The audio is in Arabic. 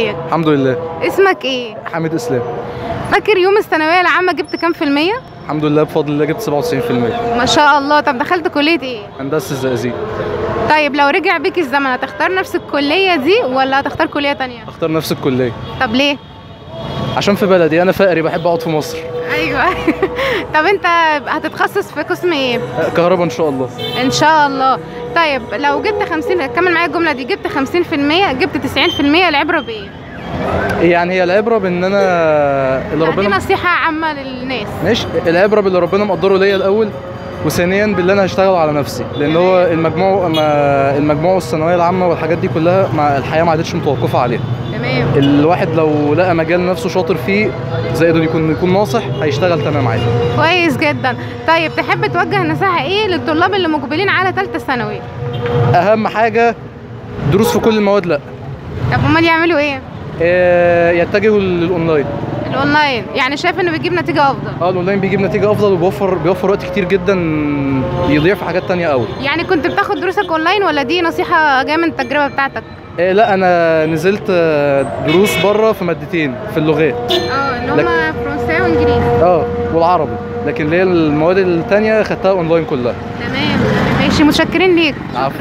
الحمد لله. اسمك ايه؟ حامد اسلام. فاكر يوم الثانويه العامه جبت كام في المية؟ الحمد لله بفضل الله جبت 97%. ما شاء الله. طب دخلت كليه ايه؟ هندسه الزقازيق. طيب لو رجع بيك الزمن هتختار نفس الكليه دي ولا هتختار كليه تانية؟ اختار نفس الكليه. طب ليه؟ عشان في بلدي، انا فقري بحب اقعد في مصر. ايوه. طب انت هتتخصص في قسم ايه؟ كهرباء ان شاء الله. ان شاء الله. طيب لو جبت 50، كمل معايا الجمله دي، جبت 50% جبت 90%، العبره بايه؟ يعني هي العبره بان انا اللي دي ربنا نصيحه عامه للناس. ماشي، العبره باللي ربنا مقدره ليا الاول، وثانيا باللي انا هشتغل على نفسي، لان هو المجموع والثانويه العامه والحاجات دي كلها مع الحياه ما عادتش متوقفه عليها. تمام. الواحد لو لقى مجال نفسه شاطر فيه زائد انه يكون ناصح هيشتغل تمام عادي. كويس جدا. طيب تحب توجه نصيحه ايه للطلاب اللي مقبلين على ثالثه ثانوي؟ اهم حاجه دروس في كل المواد لا. طب امال يعملوا ايه؟ يتجهوا للاونلاين. الاونلاين يعني شايف انه بيجيب نتيجه افضل؟ الاونلاين بيجيب نتيجه افضل وبيوفر وقت كتير جدا يضيع في حاجات تانية قوي. يعني كنت بتاخد دروسك اونلاين ولا دي نصيحه جايه من التجربه بتاعتك؟ لا، انا نزلت دروس بره في مادتين في اللغات. اللي هما فرنساوي وانجليزي. والعربي، لكن اللي هي المواد التانية خدتها اونلاين كلها. تمام. ماشي، متشكرين ليك. عفوا.